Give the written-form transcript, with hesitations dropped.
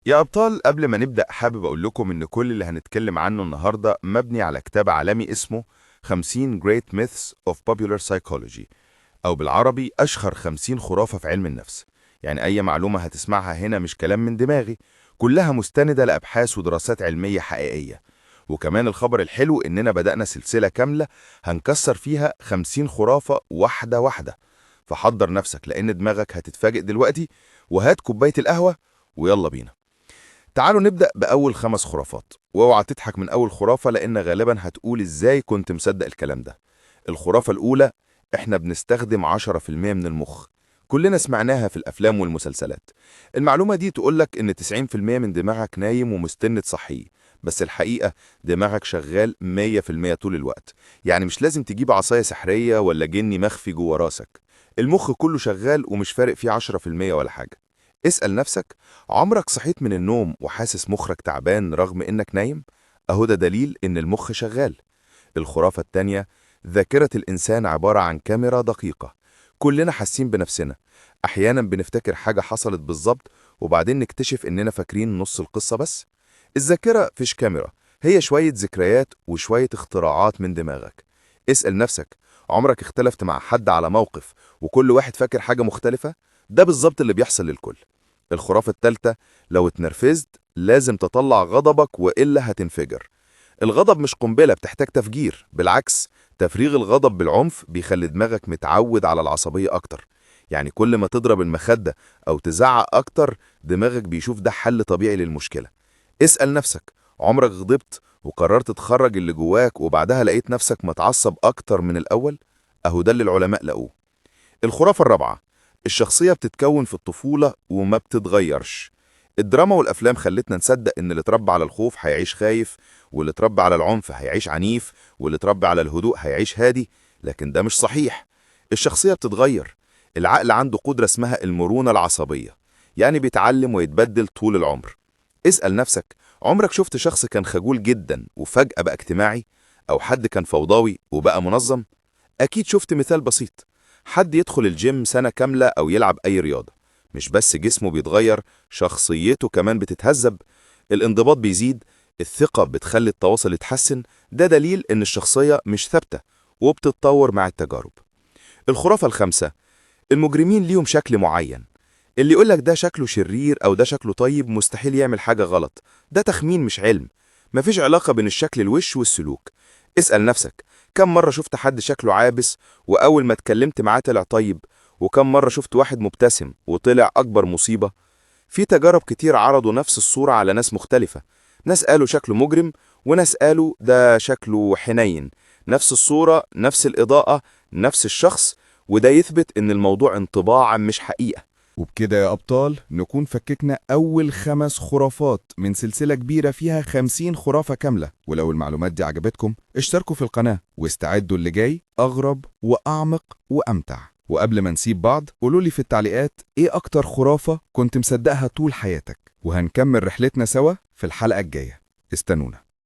يا أبطال، قبل ما نبدأ حابب أقول لكم إن كل اللي هنتكلم عنه النهاردة مبني على كتاب عالمي اسمه 50 Great Myths of Popular Psychology، أو بالعربي أشهر 50 خرافة في علم النفس. يعني أي معلومة هتسمعها هنا مش كلام من دماغي، كلها مستندة لأبحاث ودراسات علمية حقيقية. وكمان الخبر الحلو إننا بدأنا سلسلة كاملة هنكسر فيها 50 خرافة واحدة واحدة. فحضر نفسك لأن دماغك هتتفاجئ دلوقتي، وهات كوباية القهوة ويلا بينا. تعالوا نبدأ بأول 5 خرافات، واوعى تضحك من أول خرافة لأن غالبا هتقول إزاي كنت مصدق الكلام ده. الخرافة الأولى: إحنا بنستخدم 10% من المخ. كلنا سمعناها في الأفلام والمسلسلات. المعلومة دي تقولك إن 90% من دماغك نايم ومستند صحي، بس الحقيقة دماغك شغال 100% طول الوقت. يعني مش لازم تجيب عصاية سحرية ولا جني مخفي جوه راسك. المخ كله شغال ومش فارق فيه 10% ولا حاجة. اسأل نفسك: عمرك صحيت من النوم وحاسس مخك تعبان رغم إنك نايم؟ أهو ده دليل إن المخ شغال. الخرافة التانية: ذاكرة الإنسان عبارة عن كاميرا دقيقة. كلنا حاسين بنفسنا. أحيانا بنفتكر حاجة حصلت بالظبط وبعدين نكتشف إننا فاكرين نص القصة بس. الذاكرة فيش كاميرا، هي شوية ذكريات وشوية اختراعات من دماغك. اسأل نفسك: عمرك اختلفت مع حد على موقف وكل واحد فاكر حاجة مختلفة؟ ده بالظبط اللي بيحصل للكل. الخرافة التالتة: لو اتنرفزت لازم تطلع غضبك وإلا هتنفجر. الغضب مش قنبلة بتحتاج تفجير، بالعكس، تفريغ الغضب بالعنف بيخلي دماغك متعود على العصبية أكتر. يعني كل ما تضرب المخدة أو تزعق أكتر، دماغك بيشوف ده حل طبيعي للمشكلة. اسأل نفسك: عمرك غضبت وقررت تخرج اللي جواك وبعدها لقيت نفسك متعصب أكتر من الأول؟ أهو ده اللي العلماء لقوه. الخرافة الرابعة: الشخصية بتتكون في الطفولة وما بتتغيرش. الدراما والأفلام خلتنا نصدق إن اللي اتربى على الخوف هيعيش خايف، واللي اتربى على العنف هيعيش عنيف، واللي اتربى على الهدوء هيعيش هادي. لكن ده مش صحيح. الشخصية بتتغير. العقل عنده قدرة اسمها المرونة العصبية، يعني بيتعلم ويتبدل طول العمر. اسأل نفسك: عمرك شفت شخص كان خجول جدا وفجأة بقى اجتماعي؟ أو حد كان فوضوي وبقى منظم؟ أكيد شفت مثال بسيط: حد يدخل الجيم سنة كاملة أو يلعب أي رياضة، مش بس جسمه بيتغير، شخصيته كمان بتتهذب. الانضباط بيزيد، الثقة بتخلي التواصل يتحسن. ده دليل إن الشخصية مش ثابتة وبتتطور مع التجارب. الخرافة الخامسة: المجرمين ليهم شكل معين. اللي يقولك ده شكله شرير أو ده شكله طيب مستحيل يعمل حاجة غلط. ده تخمين مش علم. مفيش علاقة بين الشكل الوش والسلوك. اسأل نفسك: كم مرة شفت حد شكله عابس وأول ما اتكلمت معاه طلع طيب؟ وكم مرة شفت واحد مبتسم وطلع أكبر مصيبة؟ في تجارب كتير عرضوا نفس الصورة على ناس مختلفة. ناس قالوا شكله مجرم، وناس قالوا ده شكله حنين. نفس الصورة، نفس الإضاءة، نفس الشخص. وده يثبت إن الموضوع انطباع مش حقيقة. وبكده يا أبطال نكون فككنا أول 5 خرافات من سلسلة كبيرة فيها 50 خرافة كاملة. ولو المعلومات دي عجبتكم اشتركوا في القناة واستعدوا اللي جاي أغرب وأعمق وأمتع. وقبل ما نسيب بعض قولولي في التعليقات إيه أكتر خرافة كنت مصدقها طول حياتك، وهنكمل رحلتنا سوا في الحلقة الجاية. استنونا.